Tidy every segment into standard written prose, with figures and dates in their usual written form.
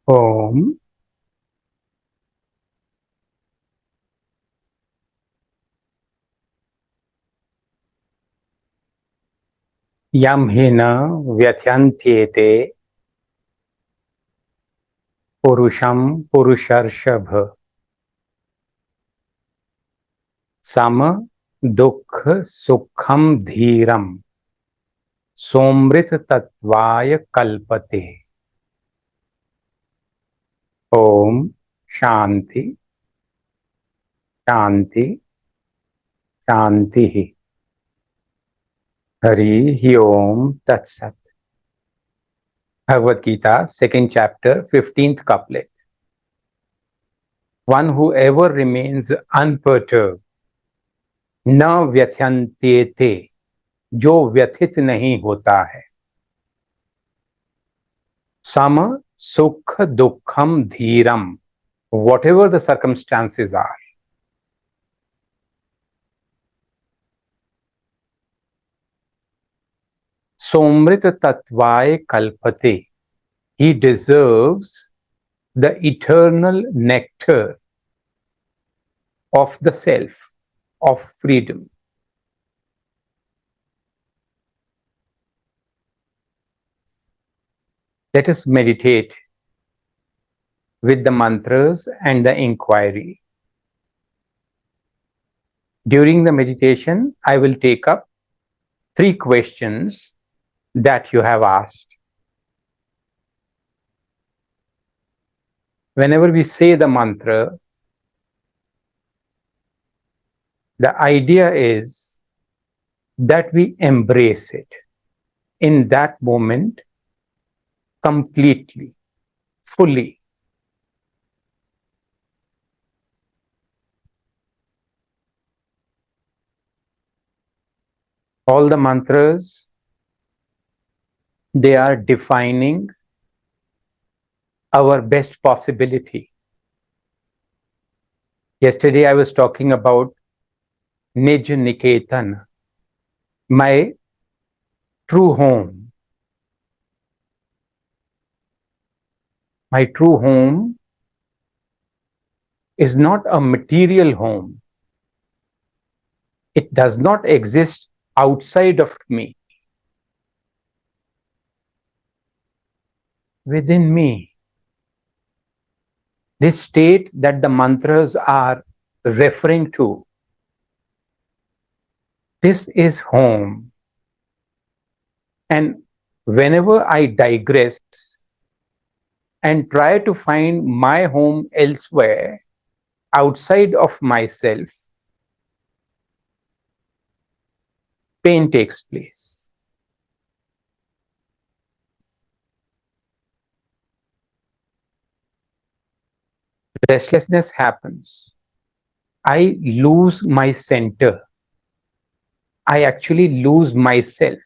Om Yam Hina Vyathyantiyete Purusham Purusharshabha Sama Dukha Sukham Dhiram Somrit Tatvaya Kalpate. Om Shanti Shanti Shanti. Hari Hi Om Tat Sat. Bhagavad Gita, second chapter, 15th couplet. One who ever remains unperturbed, न व्यथ्यन्त्येते, जो व्यथित नहीं होता है, सम सुख दुखम धीरम, whatever the circumstances are, somrit tatvaye kalpate, he deserves the eternal nectar of the self, of freedom. Let us meditate with the mantras and the inquiry. During the meditation, I will take up 3 questions that you have asked. Whenever we say the mantra, the idea is that we embrace it in that moment completely, fully. All the mantras, they are defining our best possibility. Yesterday I was talking about Nij Niketan, my true home. My true home is not a material home. It does not exist outside of me, within me. This state that the mantras are referring to, this is home. And whenever I digress and try to find my home elsewhere, outside of myself, pain takes place. Restlessness happens. I lose my center. I actually lose myself.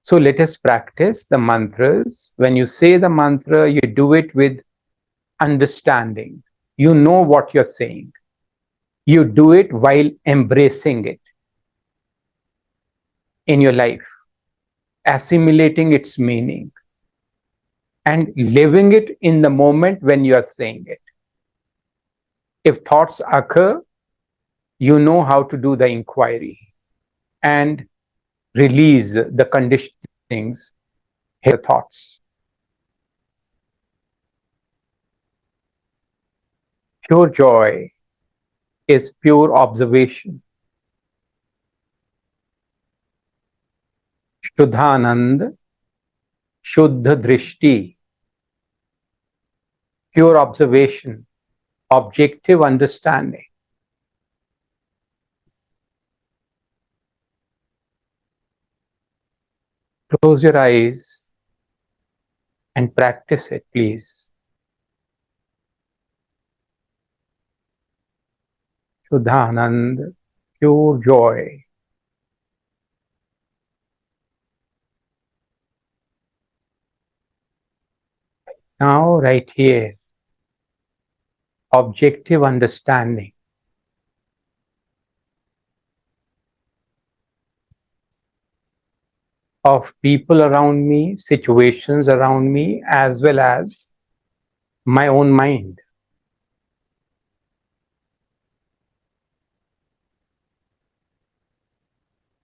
So let us practice the mantras. When you say the mantra, you do it with understanding. You know what you're saying. You do it while embracing it in your life, assimilating its meaning, and living it in the moment when you are saying it. If thoughts occur, you know how to do the inquiry and release the conditionings, the thoughts. Pure joy is pure observation. Shuddhanand, Shuddha Drishti, pure observation, objective understanding. Close your eyes and practice it, please. Shuddhanand, pure joy. Now, right here, objective understanding. of people around me, situations around me, as well as my own mind.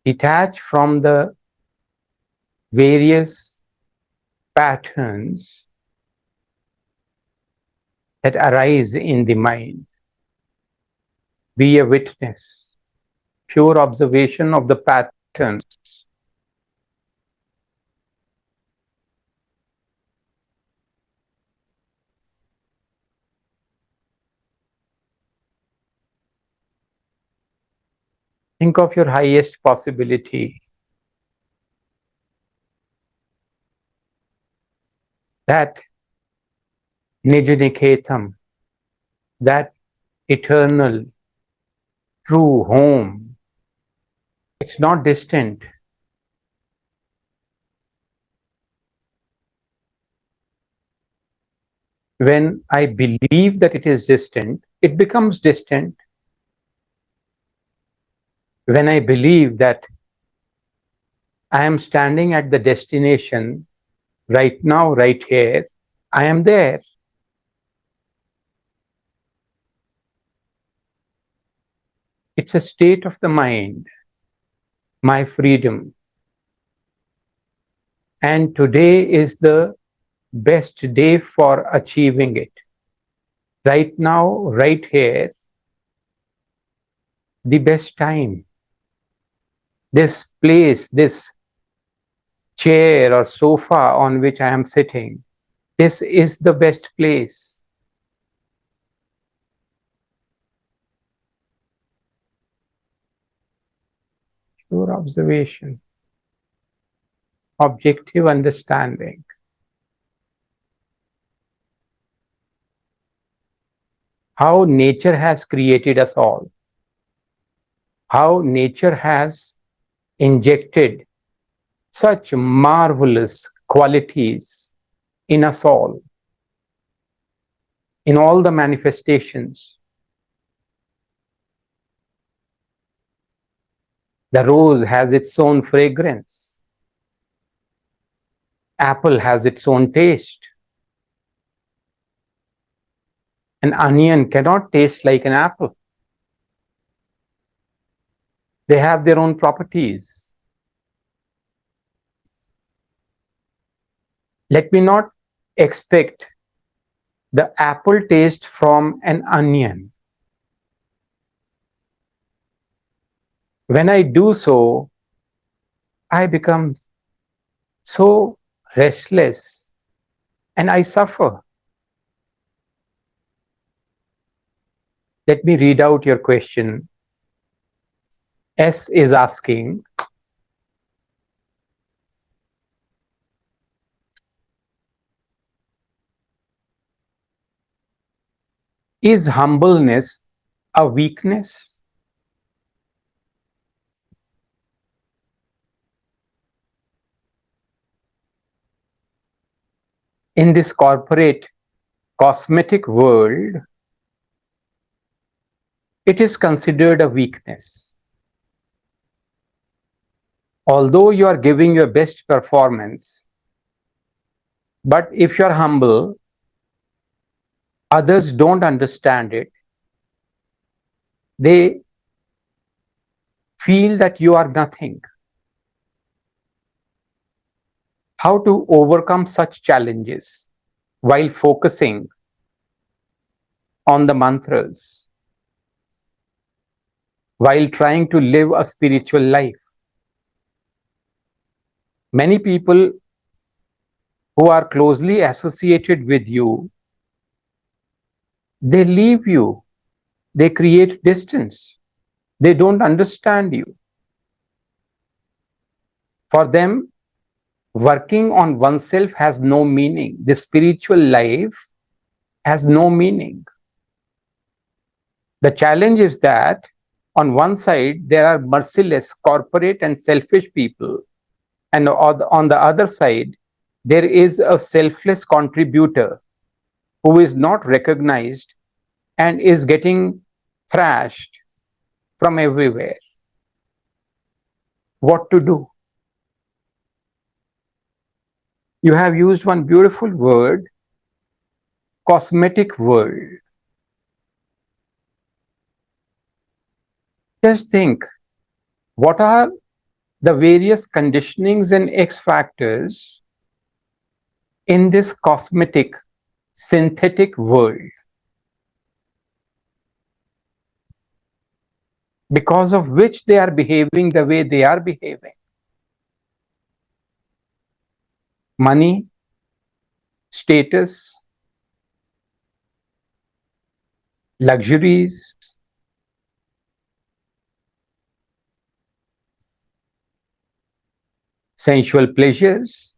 Detach from the various patterns that arise in the mind. Be a witness, pure observation of the patterns. Think of your highest possibility, that Nijaniketam, that eternal, true home. It's not distant. When I believe that it is distant, it becomes distant. When I believe that I am standing at the destination right now, right here, I am there. It's a state of the mind, my freedom. And today is the best day for achieving it. Right now, right here, the best time. This place, this chair or sofa on which I am sitting, this is the best place. Pure observation, objective understanding. How nature has created us all. How nature has injected such marvelous qualities in us all, in all the manifestations. The rose has its own fragrance. Apple has its own taste. An onion cannot taste like an apple. They have their own properties. Let me not expect the apple taste from an onion. When I do so, I become so restless and I suffer. Let me read out your question. S is asking, is humbleness a weakness? In this corporate, cosmetic world, it is considered a weakness. Although you are giving your best performance, but if you are humble, others don't understand it. They feel that you are nothing. How to overcome such challenges while focusing on the mantras, while trying to live a spiritual life? Many people who are closely associated with you, they leave you, they create distance, they don't understand you. For them, working on oneself has no meaning. The spiritual life has no meaning. The challenge is that on one side, there are merciless, corporate, and selfish people. And on the other side, there is a selfless contributor who is not recognized and is getting thrashed from everywhere. What to do? You have used one beautiful word, cosmetic world. Just think, what are the various conditionings and X factors in this cosmetic, synthetic world, because of which they are behaving the way they are behaving? Money, status, luxuries, sensual pleasures.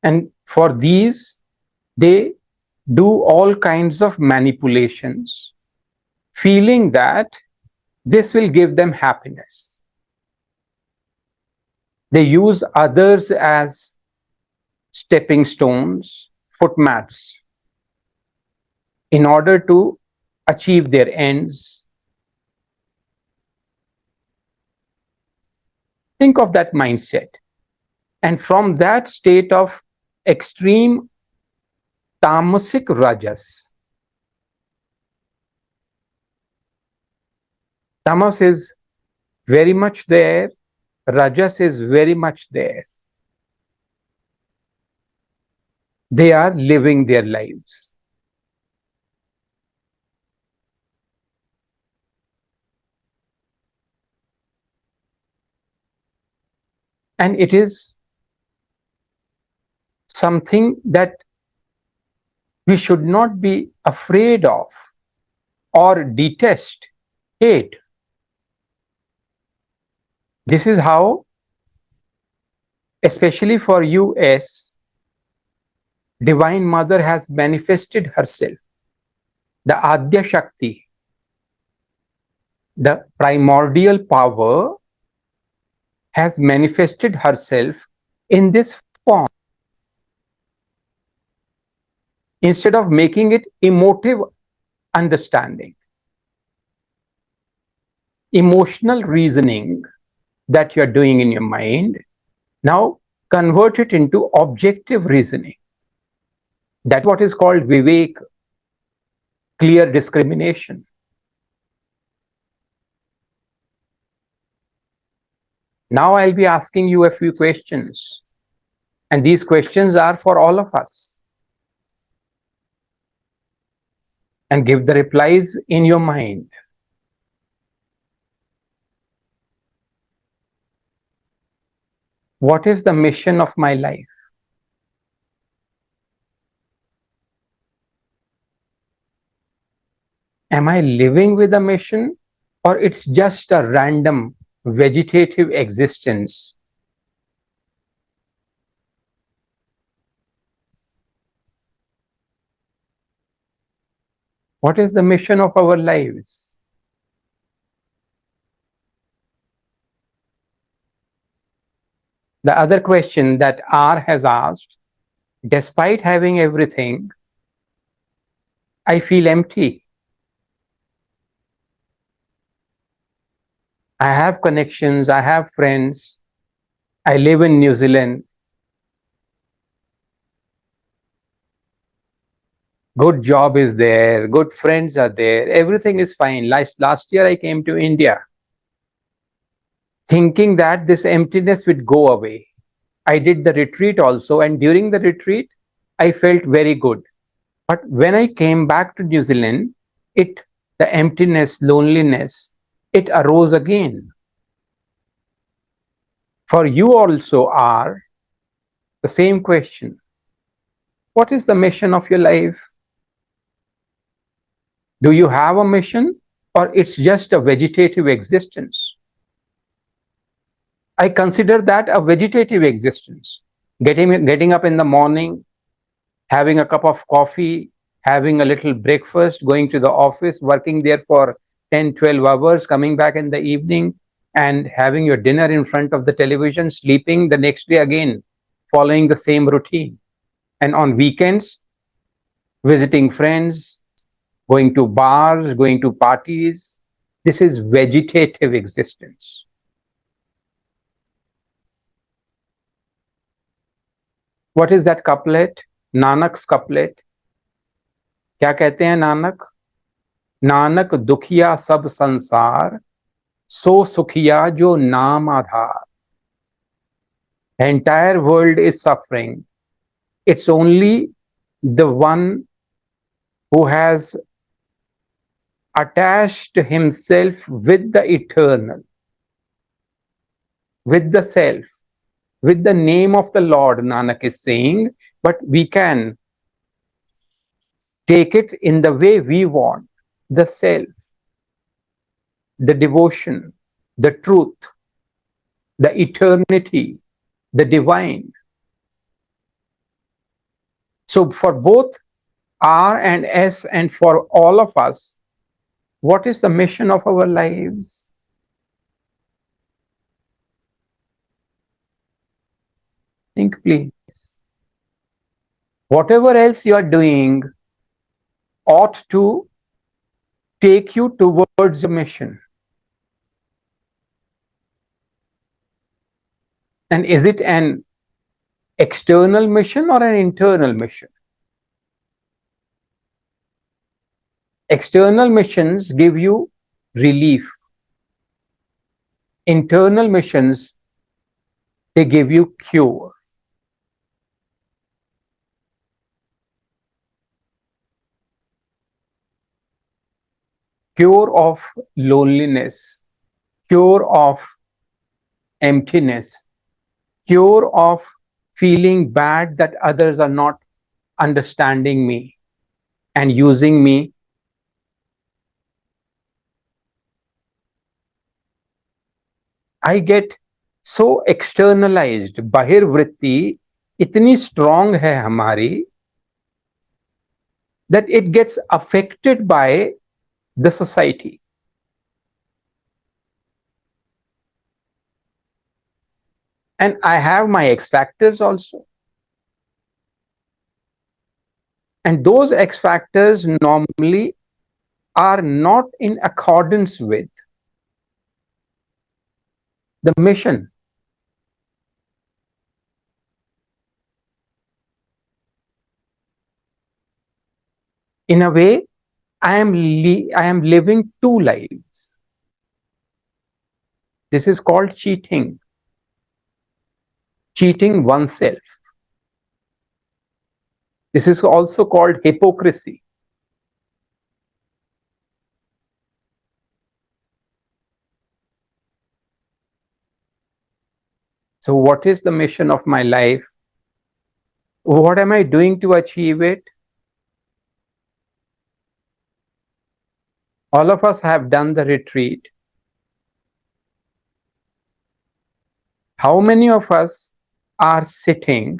And for these, they do all kinds of manipulations, feeling that this will give them happiness. They use others as stepping stones, footmats, in order to achieve their ends. Think of that mindset. And from that state of extreme tamasic rajas, tamas is very much there, rajas is very much there. They are living their lives. And it is something that we should not be afraid of or detest, hate. This is how, especially for US, Divine Mother has manifested herself. The Adya Shakti, the primordial power, has manifested herself in this form. Instead of making it emotive understanding, emotional reasoning that you're doing in your mind, now convert it into objective reasoning. That's what is called Vivek, clear discrimination. Now I'll be asking you a few questions, and these questions are for all of us. And give the replies in your mind. What is the mission of my life? Am I living with a mission, or it's just a random vegetative existence? What is the mission of our lives? The other question that R has asked, despite having everything, I feel empty. I have connections, I have friends, I live in New Zealand. Good job is there, good friends are there, everything is fine. Last year I came to India thinking that this emptiness would go away. I did the retreat also, and during the retreat, I felt very good. But when I came back to New Zealand, the emptiness, loneliness, it arose again. For you also are the same question. What is the mission of your life? Do you have a mission, or it's just a vegetative existence? I consider that a vegetative existence. Getting up in the morning, having a cup of coffee, having a little breakfast, going to the office, working there for 10, 12 hours, coming back in the evening, and having your dinner in front of the television, sleeping the next day again, following the same routine. And on weekends, visiting friends, going to bars, going to parties. This is vegetative existence. What is that couplet? Nanak's couplet. क्या कहते हैं नानक? नानक दुखिया सब संसार, सो सुखिया जो नाम आधार. The entire world is suffering. It's only the one who has attached himself with the eternal, with the self, with the name of the Lord, Nanak is saying, but we can take it in the way we want. The self, the devotion, the truth, the eternity, the divine. So for both R and S and for all of us, what is the mission of our lives? Think, please. Whatever else you are doing ought to take you towards your mission. And is it an external mission or an internal mission? External missions give you relief. Internal missions, they give you cure. Cure of loneliness, cure of emptiness, cure of feeling bad that others are not understanding me and using me. I get so externalized. Bahirvritti itni strong hai hamari that it gets affected by the society. And I have my X factors also. And those X factors normally are not in accordance with the mission. In a way, I am living two lives. This is called cheating. Cheating oneself. This is also called hypocrisy. So what is the mission of my life? What am I doing to achieve it? All of us have done the retreat. How many of us are sitting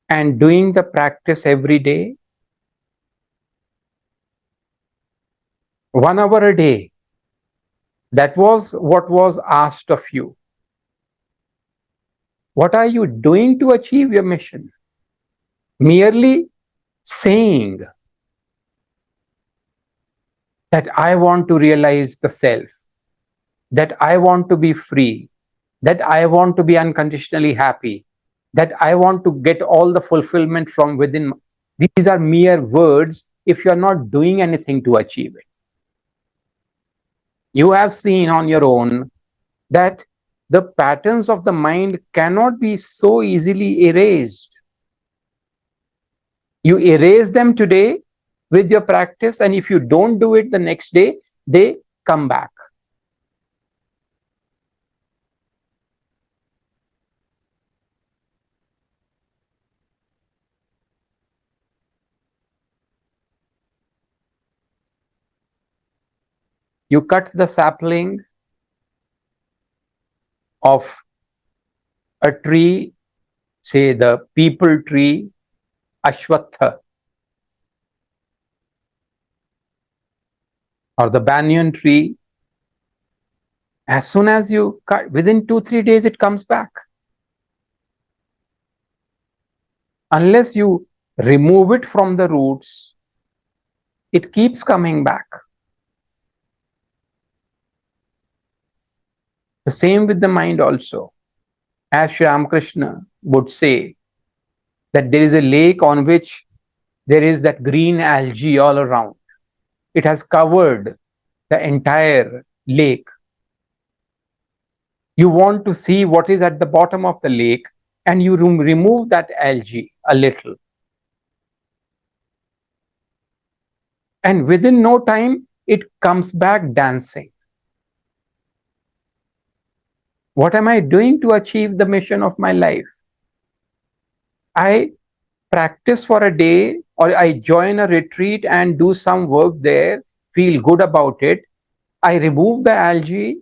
and doing the practice every day? 1 hour a day. That was what was asked of you. What are you doing to achieve your mission? Merely saying that I want to realize the self, that I want to be free, that I want to be unconditionally happy, that I want to get all the fulfillment from within. These are mere words if you are not doing anything to achieve it. You have seen on your own that the patterns of the mind cannot be so easily erased. You erase them today with your practice, and if you don't do it the next day, they come back. You cut the sapling of a tree, say the peepal tree, Ashwatha, or the banyan tree. As soon as you cut, within 2-3 days, it comes back. Unless you remove it from the roots, it keeps coming back. The same with the mind also. As Sri Ramakrishna would say that there is a lake on which there is that green algae all around. It has covered the entire lake. You want to see what is at the bottom of the lake, and you remove that algae a little. And within no time, it comes back dancing. What am I doing to achieve the mission of my life? I practice for a day, or I join a retreat and do some work there, feel good about it. I remove the algae,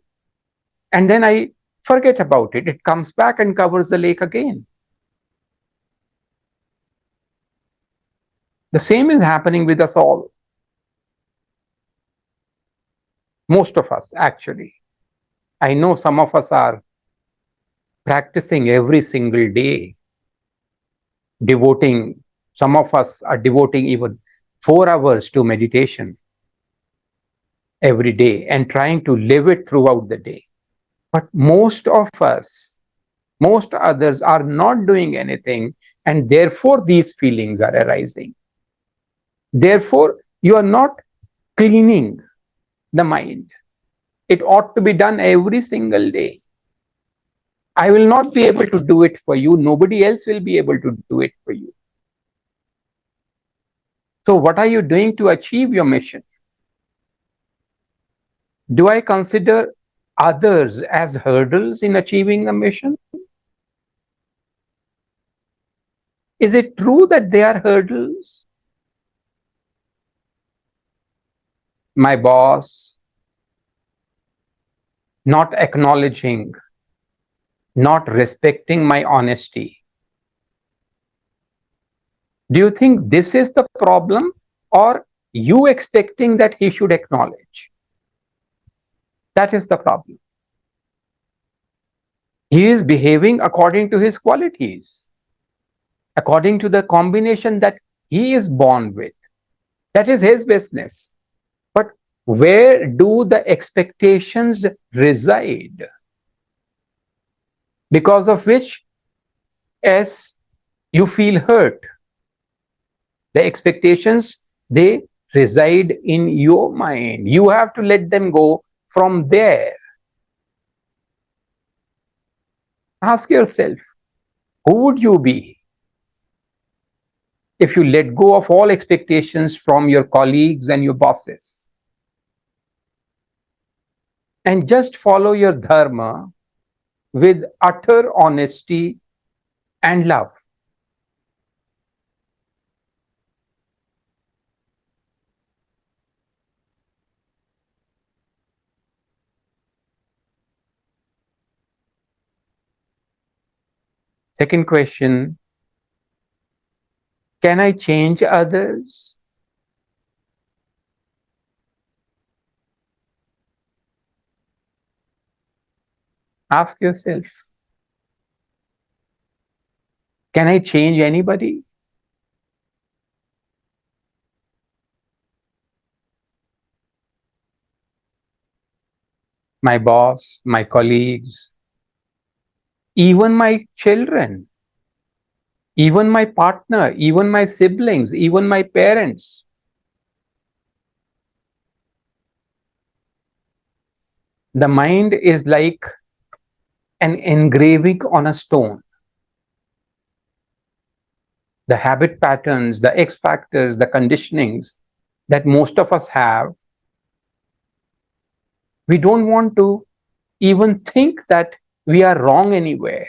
and then I forget about it. It comes back and covers the lake again. The same is happening with us all. Most of us, actually. I know some of us are practicing every single day, some of us are devoting even 4 hours to meditation every day and trying to live it throughout the day. But most of us, most others are not doing anything, and therefore these feelings are arising. Therefore, you are not cleaning the mind. It ought to be done every single day. I will not be able to do it for you. Nobody else will be able to do it for you. So what are you doing to achieve your mission? Do I consider others as hurdles in achieving the mission? Is it true that they are hurdles? My boss not acknowledging, not respecting my honesty. Do you think this is the problem, or you expecting that he should acknowledge? That is the problem. He is behaving according to his qualities, according to the combination that he is born with. That is his business. But where do the expectations reside? Because of which, as you feel hurt. The expectations, they reside in your mind. You have to let them go from there. Ask yourself, who would you be if you let go of all expectations from your colleagues and your bosses and just follow your dharma with utter honesty and love? Second question, can I change others? Ask yourself, can I change anybody? My boss, my colleagues, even my children, even my partner, even my siblings, even my parents. The mind is like an engraving on a stone. The habit patterns, the X factors, the conditionings that most of us have, we don't want to even think that we are wrong anywhere.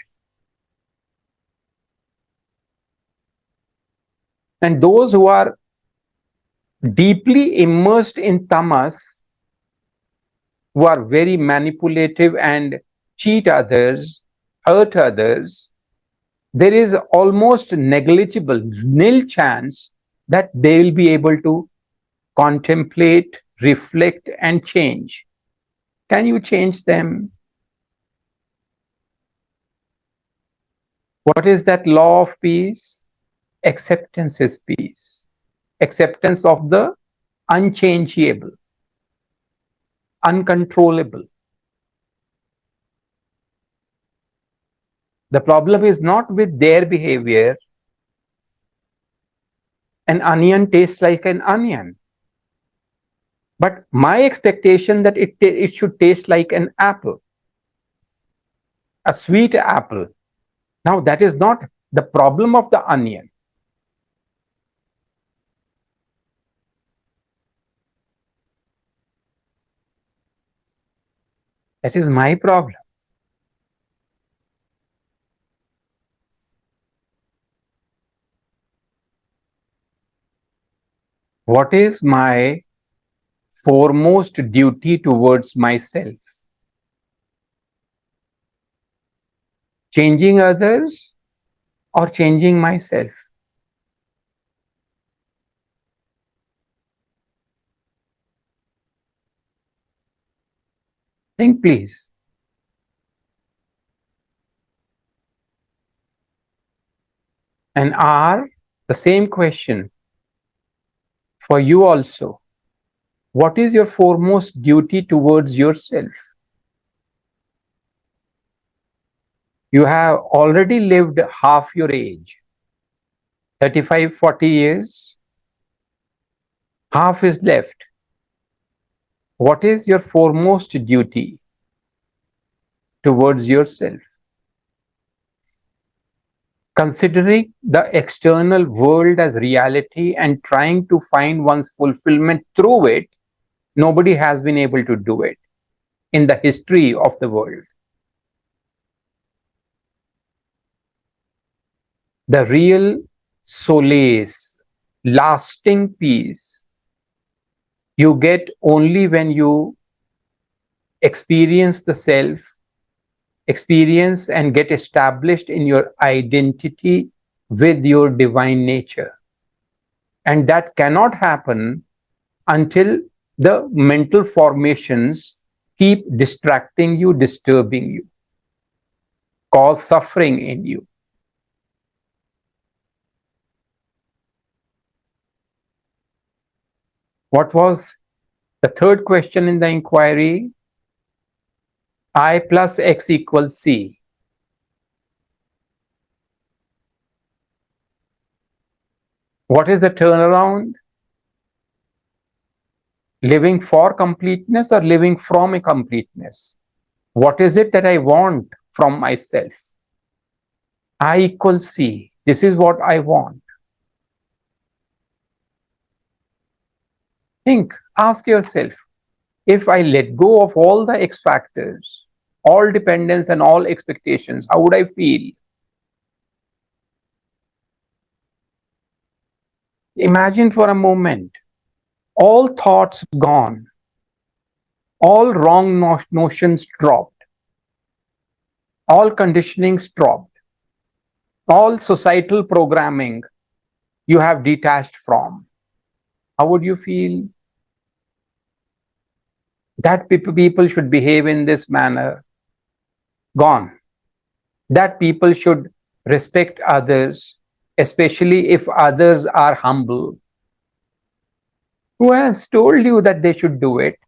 And those who are deeply immersed in tamas, who are very manipulative and cheat others, hurt others, there is almost negligible, nil chance that they will be able to contemplate, reflect, and change. Can you change them? What is that law of peace? Acceptance is peace. Acceptance of the unchangeable, uncontrollable. The problem is not with their behavior. An onion tastes like an onion. But my expectation that it should taste like an apple, a sweet apple. Now, that is not the problem of the onion. That is my problem. What is my foremost duty towards myself? Changing others or changing myself? Think, please. And R, the same question for you also. What is your foremost duty towards yourself? You have already lived half your age, 35, 40 years. Half is left. What is your foremost duty towards yourself? Considering the external world as reality and trying to find one's fulfillment through it, nobody has been able to do it in the history of the world. The real solace, lasting peace, you get only when you experience the self, experience and get established in your identity with your divine nature. And that cannot happen until the mental formations keep distracting you, disturbing you, cause suffering in you. What was the third question in the inquiry? I plus X equals C. What is the turnaround? Living for completeness or living from a completeness? What is it that I want from myself? I equals C. This is what I want. Think, ask yourself, if I let go of all the X factors, all dependence and all expectations, how would I feel? Imagine for a moment, all thoughts gone, all wrong notions dropped, all conditionings dropped, all societal programming you have detached from. How would you feel? That people should behave in this manner, gone. That people should respect others, especially if others are humble. Who has told you that they should do it?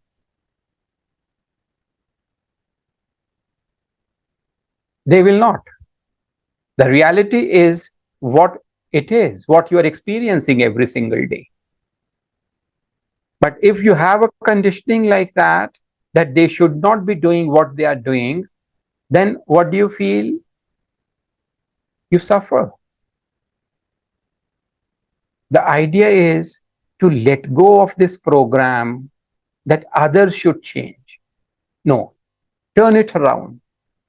They will not. The reality is what it is, what you are experiencing every single day. But if you have a conditioning like that they should not be doing what they are doing, then what do you feel? You suffer. The idea is to let go of this program that others should change. No, turn it around.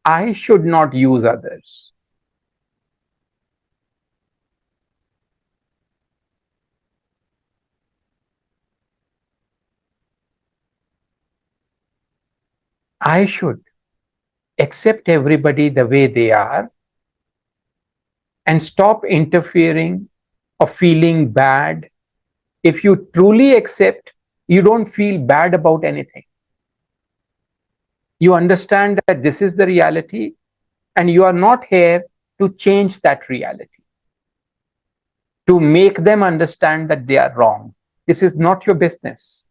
I should not use others. I should accept everybody the way they are and stop interfering or feeling bad. If you truly accept, you don't feel bad about anything. You understand that this is the reality and you are not here to change that reality, to make them understand that they are wrong. This is not your business.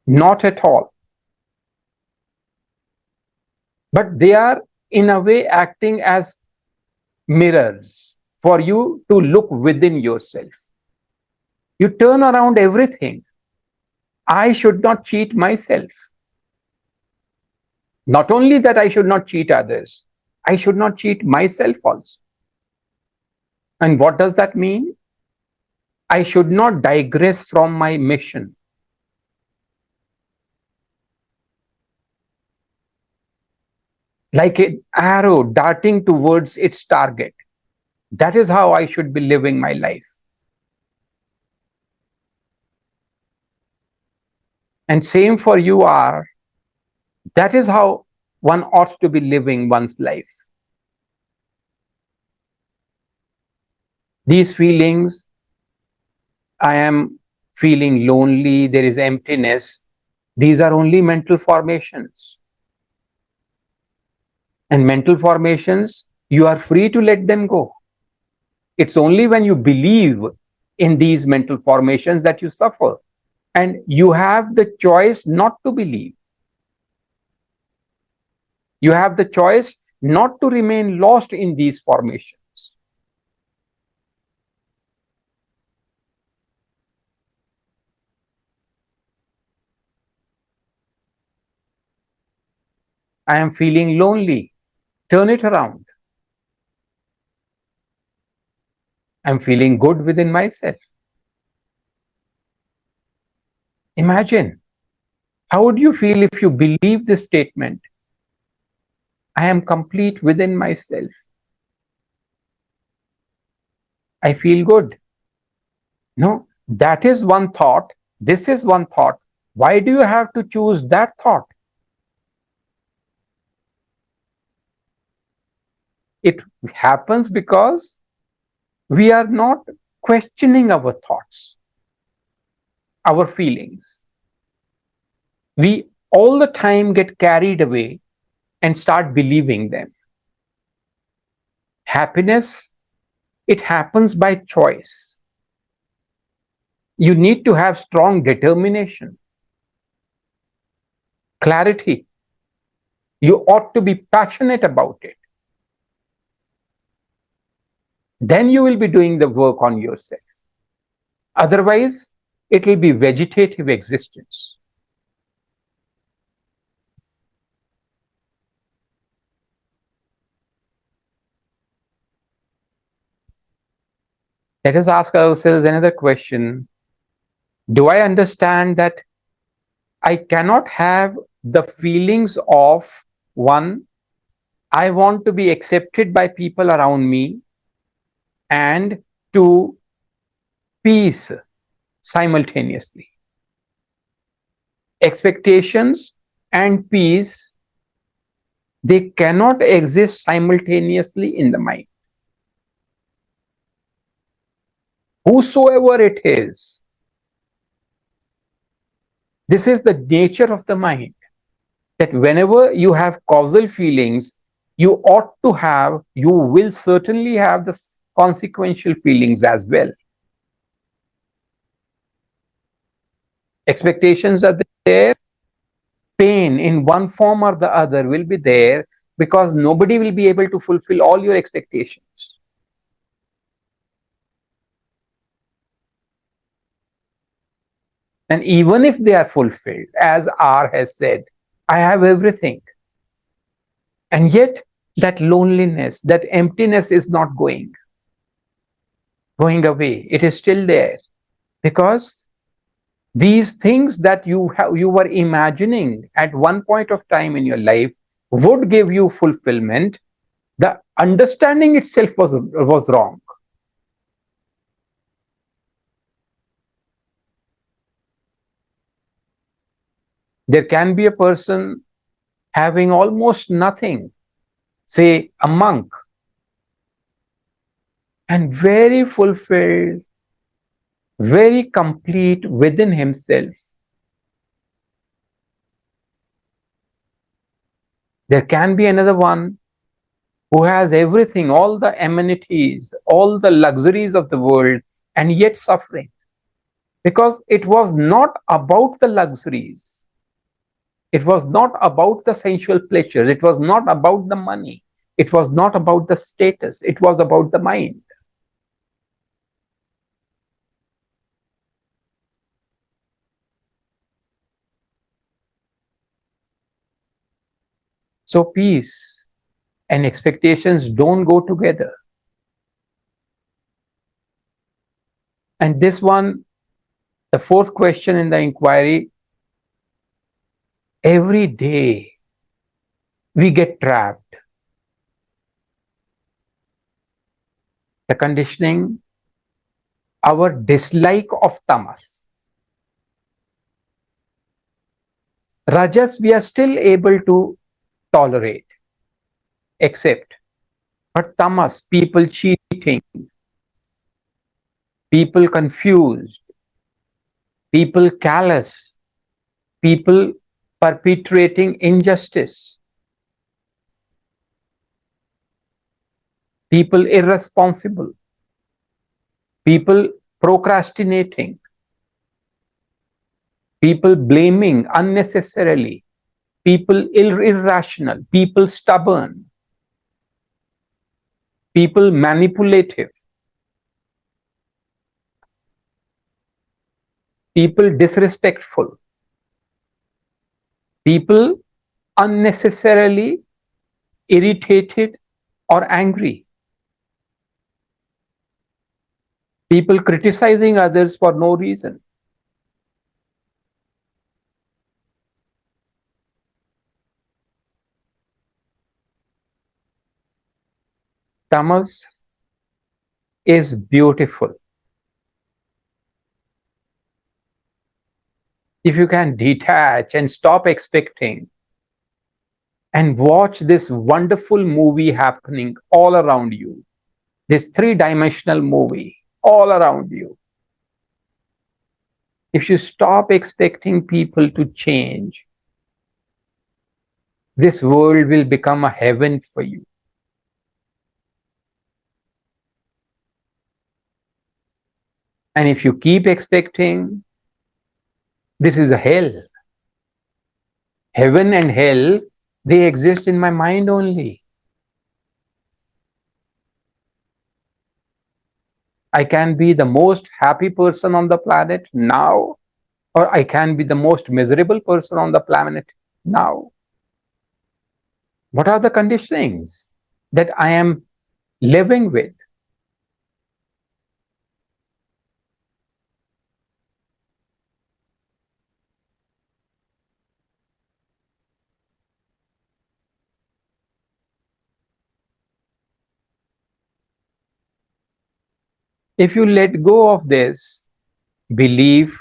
Not at all. But they are in a way acting as mirrors for you to look within yourself. You turn around everything. I should not cheat myself. Not only that, I should not cheat others, I should not cheat myself also. And what does that mean? I should not digress from my mission. Like an arrow darting towards its target. That is how I should be living my life. And same for you are. That is how one ought to be living one's life. These feelings, I am feeling lonely, there is emptiness, these are only mental formations. And mental formations, you are free to let them go. It's only when you believe in these mental formations that you suffer. And you have the choice not to believe. You have the choice not to remain lost in these formations. I am feeling lonely. Turn it around. I'm feeling good within myself. Imagine, how would you feel if you believe this statement? I am complete within myself. I feel good. No, that is one thought. This is one thought. Why do you have to choose that thought? It happens because we are not questioning our thoughts, our feelings. We all the time get carried away and start believing them. Happiness, it happens by choice. You need to have strong determination, clarity. You ought to be passionate about it. Then you will be doing the work on yourself. Otherwise, it will be vegetative existence. Let us ask ourselves another question. Do I understand that I cannot have the feelings of one, I want to be accepted by people around me, and two, peace simultaneously? Expectations and peace, they cannot exist simultaneously in the mind. Whosoever it is, this is the nature of the mind, that whenever you have causal feelings, you ought to have, you will certainly have the consequential feelings as well. Expectations are there, pain in one form or the other will be there, because nobody will be able to fulfill all your expectations. And even if they are fulfilled, as R has said, I have everything. And yet that loneliness, that emptiness is not going away. It is still there, because these things that you were imagining at one point of time in your life would give you fulfillment. The understanding itself was wrong. There can be a person having almost nothing, say a monk, and very fulfilled, very complete within himself. There can be another one who has everything, all the amenities, all the luxuries of the world, and yet suffering. Because it was not about the luxuries. It was not about the sensual pleasures. It was not about the money. It was not about the status, it was about the mind. So peace and expectations don't go together. And this one, the fourth question in the inquiry, every day we get trapped. The conditioning, our dislike of tamas. Rajas, we are still able to tolerate, accept. But tamas, people cheating, people confused, people callous, people perpetrating injustice, people irresponsible, people procrastinating, people blaming unnecessarily, people irrational, people stubborn, people manipulative, people disrespectful, people unnecessarily irritated or angry, people criticizing others for no reason. Tamas is beautiful. If you can detach and stop expecting and watch this wonderful movie happening all around you, this three-dimensional movie all around you. If you stop expecting people to change, this world will become a heaven for you. And if you keep expecting, this is a hell. Heaven and hell, they exist in my mind only. I can be the most happy person on the planet now, or I can be the most miserable person on the planet now. What are the conditionings that I am living with? If you let go of this belief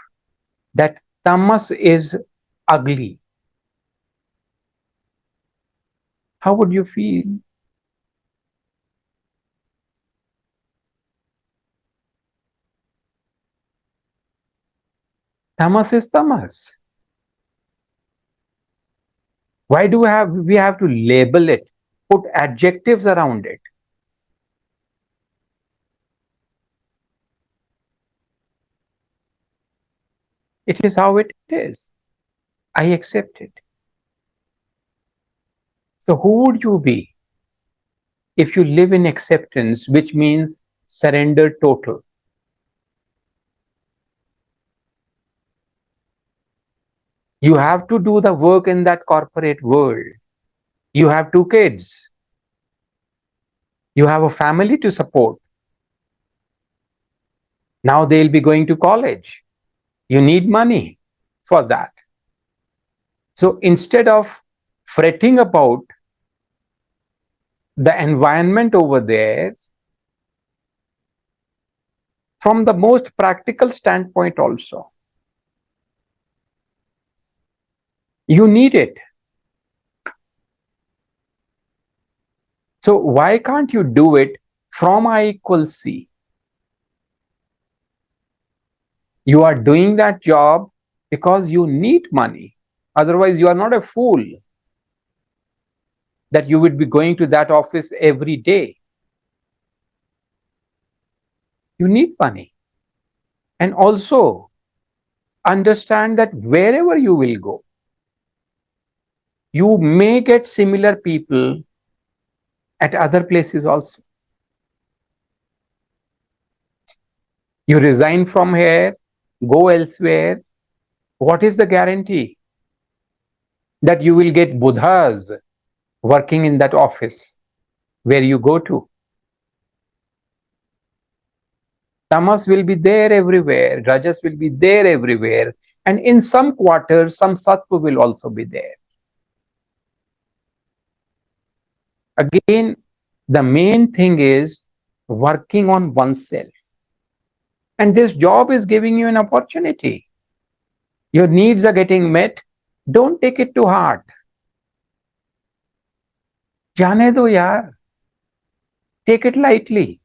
that tamas is ugly, how would you feel? Tamas is tamas. Why do we have to label it, put adjectives around it? It is how it is. I accept it. So who would you be if you live in acceptance, which means surrender total? You have to do the work in that corporate world. You have two kids. You have a family to support. Now they'll be going to college. You need money for that. So instead of fretting about the environment over there, from the most practical standpoint also, you need it. So why can't you do it from I equals C? You are doing that job because you need money. Otherwise, you are not a fool that you would be going to that office every day. You need money. And also understand that wherever you will go, you may get similar people at other places also. You resign from here, go elsewhere. What is the guarantee that you will get Buddhas working in that office where you go to? Tamas will be there everywhere, Rajas will be there everywhere, and in some quarters, some Sattva will also be there. Again, the main thing is working on oneself. And this job is giving you an opportunity. Your needs are getting met. Don't take it to heart. जाने दो यार. Take it lightly.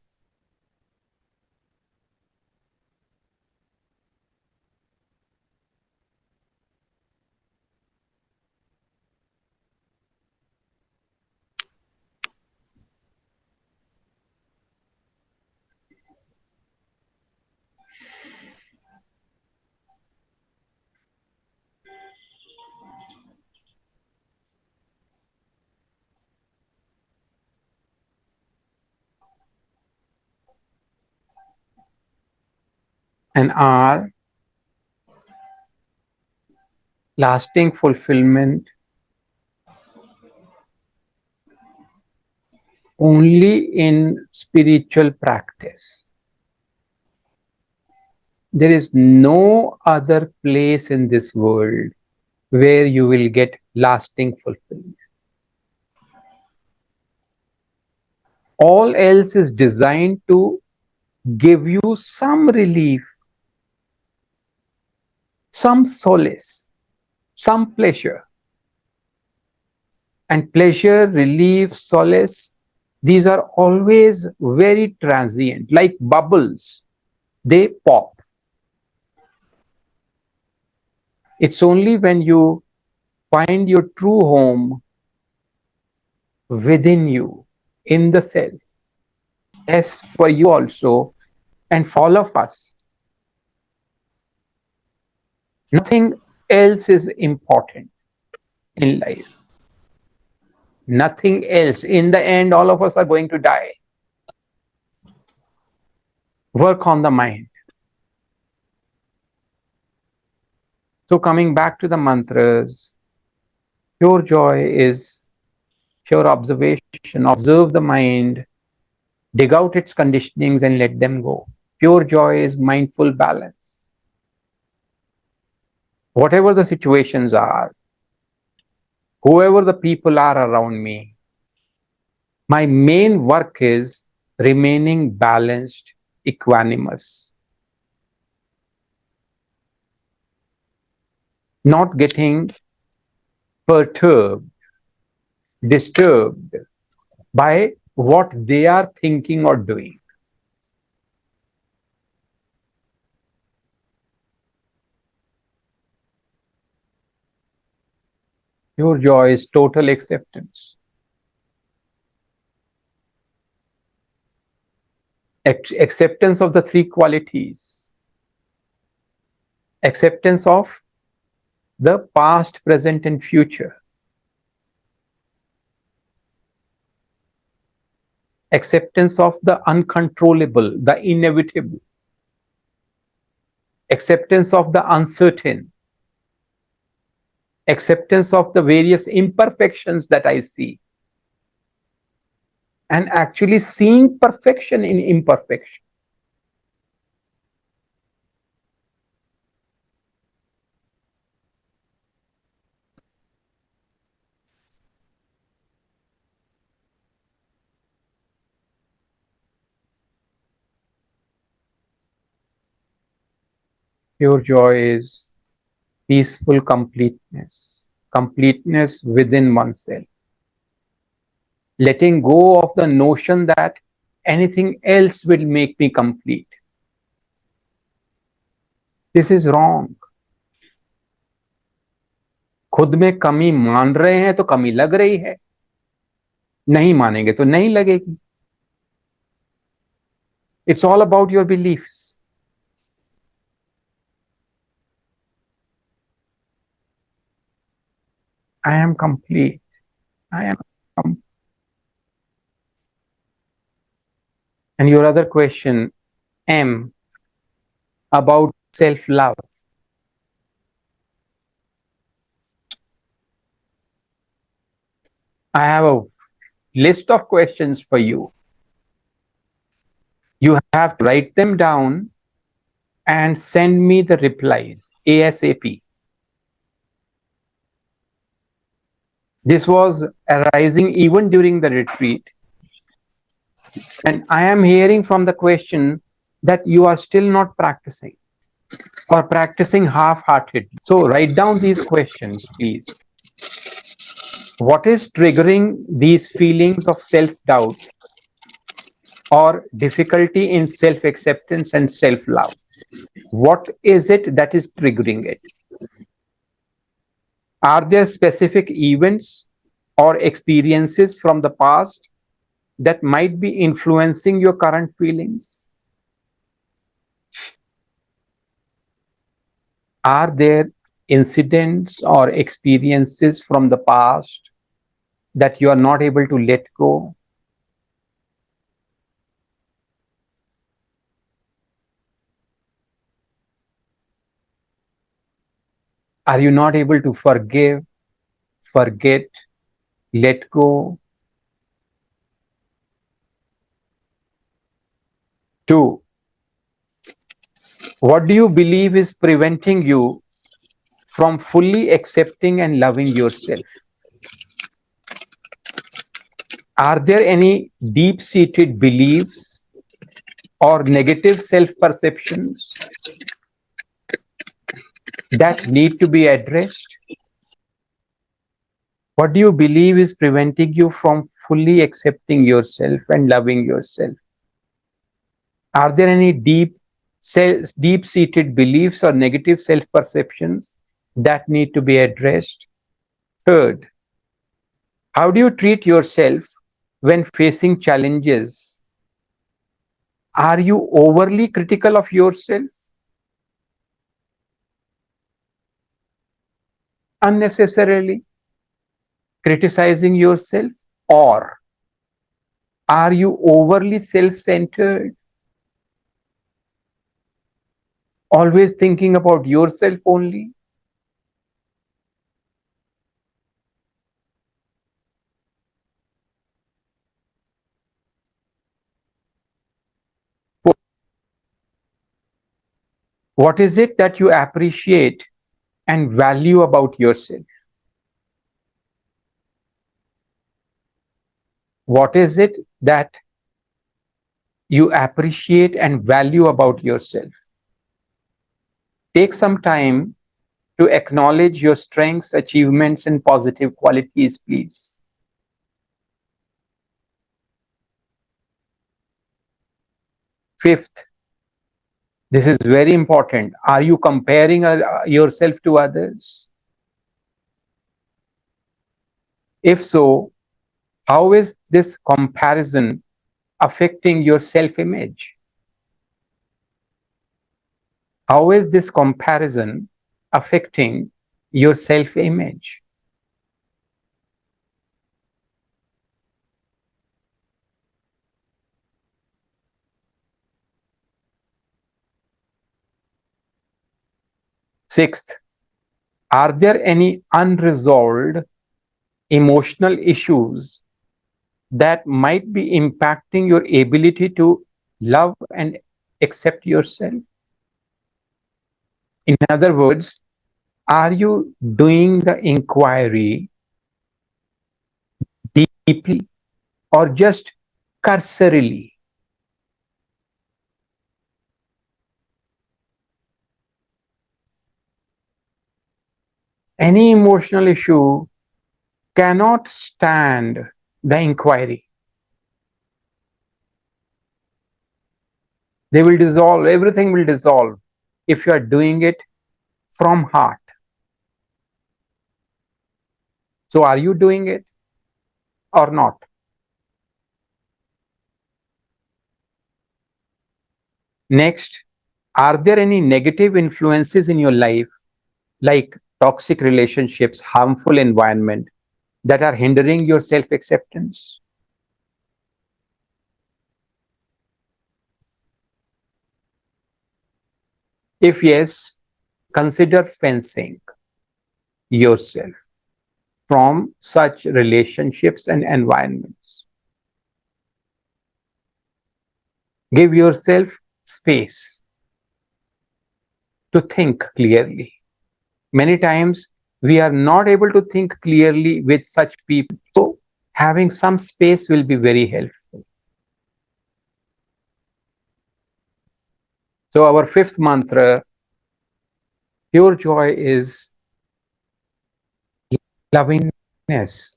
And our lasting fulfillment only in spiritual practice. There is no other place in this world where you will get lasting fulfillment. All else is designed to give you some relief, some solace, some pleasure. And pleasure, relief, solace, these are always very transient, like bubbles. They pop. It's only when you find your true home within you, in the self. Yes, for you also, and for all of us. Nothing else is important in life. Nothing else. In the end, all of us are going to die. Work on the mind. So, coming back to the mantras, pure joy is pure observation. Observe the mind, dig out its conditionings, and let them go. Pure joy is mindful balance. Whatever the situations are, whoever the people are around me, my main work is remaining balanced, equanimous, not getting perturbed, disturbed by what they are thinking or doing. Pure joy is total acceptance. Acceptance of the three qualities. Acceptance of the past, present, and future. Acceptance of the uncontrollable, the inevitable. Acceptance of the uncertain. Acceptance of the various imperfections that I see. And actually seeing perfection in imperfection. Pure joy is peaceful completeness, completeness within oneself. Letting go of the notion that anything else will make me complete. This is wrong. खुद में कमी मान रहे हैं तो कमी लग रही है, नहीं मानेंगे तो नहीं लगेगी. It's all about your beliefs. I am complete. I am complete. And your other question, M, about self love. I have a list of questions for you. You have to write them down and send me the replies ASAP. This was arising even during the retreat. And I am hearing from the question that you are still not practicing or practicing half heartedly. So write down these questions, please. What is triggering these feelings of self doubt or difficulty in self acceptance and self love? What is it that is triggering it? Are there specific events or experiences from the past that might be influencing your current feelings? Are there incidents or experiences from the past that you are not able to let go? Are you not able to forgive, forget, let go? 2, what do you believe is preventing you from fully accepting and loving yourself? Are there any deep seated beliefs or negative self perceptions that need to be addressed? What do you believe is preventing you from fully accepting yourself and loving yourself? Are there any deep seated beliefs or negative self perceptions that need to be addressed? Third, how do you treat yourself when facing challenges? Are you overly critical of yourself, unnecessarily criticizing yourself, or are you overly self centered, always thinking about yourself only? What is it that you appreciate and value about yourself? What is it that you appreciate and value about yourself? Take some time to acknowledge your strengths, achievements, and positive qualities, please. Fifth, this is very important. Are you comparing yourself to others? If so, how is this comparison affecting your self image? How is this comparison affecting your self image? Sixth, are there any unresolved emotional issues that might be impacting your ability to love and accept yourself? In other words, are you doing the inquiry deeply or just cursorily? Any emotional issue cannot stand the inquiry. They will dissolve, everything will dissolve if you are doing it from heart. So, are you doing it or not? Next, are there any negative influences in your life, like toxic relationships, harmful environment, that are hindering your self acceptance? If yes, consider fencing yourself from such relationships and environments. Give yourself space to think clearly. Many times we are not able to think clearly with such people. So having some space will be very helpful. So our fifth mantra, pure joy, is lovingness.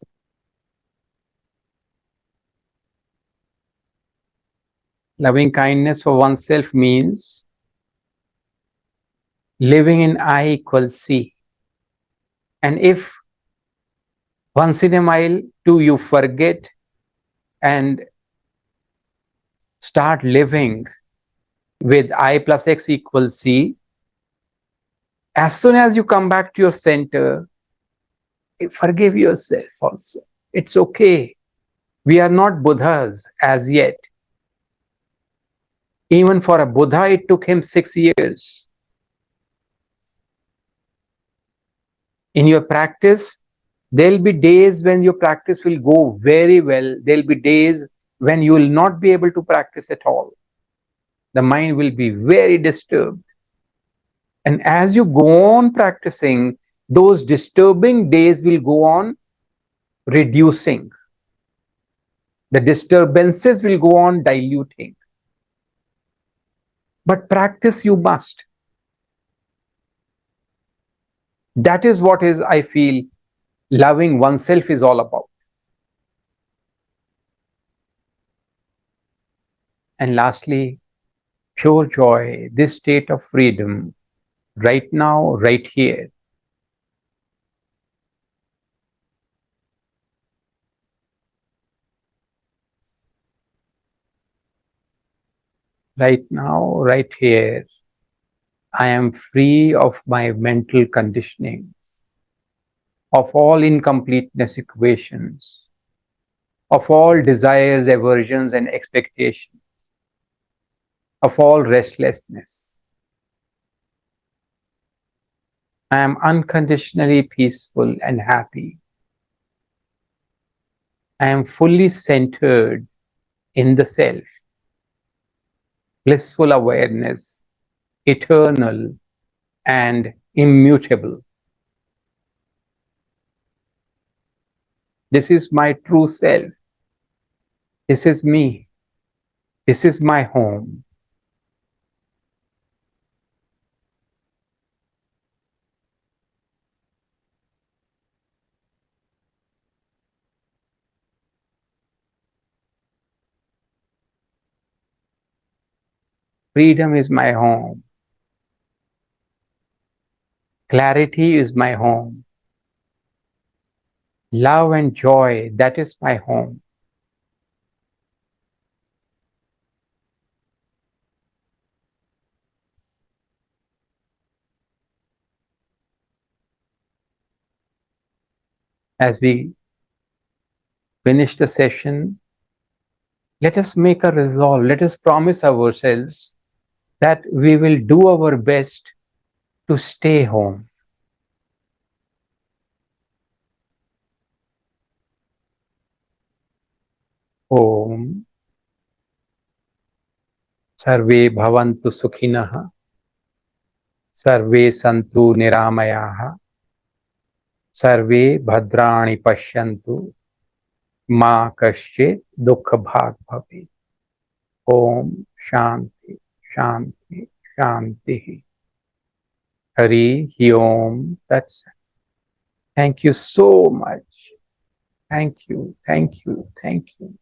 Loving kindness for oneself means living in I equals C. And if once in a while too you forget and start living with I plus X equals C, as soon as you come back to your center, forgive yourself also. It's okay. We are not Buddhas as yet. Even for a Buddha, it took him 6 years. In your practice, there'll be days when your practice will go very well. There'll be days when you will not be able to practice at all. The mind will be very disturbed. And as you go on practicing, those disturbing days will go on reducing. The disturbances will go on diluting. But practice you must. That is what is, I feel, loving oneself is all about. And lastly, pure joy, this state of freedom, right now, right here. Right now, right here, I am free of my mental conditioning, of all incompleteness equations, of all desires, aversions, and expectations, of all restlessness. I am unconditionally peaceful and happy. I am fully centered in the self, blissful awareness, eternal and immutable. This is my true self. This is me. This is my home. Freedom is my home. Clarity is my home. Love and joy, that is my home. As we finish the session, let us make a resolve. Let us promise ourselves that we will do our best to stay home. Om Sarve Bhavantu Sukhinah, Sarve Santu Niramayaha, Sarve Bhadrani Pashyantu, Ma Kaschit Dukha Bhag Bhavi. Om Shanti, Shanti, Shanti. Hari Om. That's it. Thank you so much. Thank you, thank you, thank you.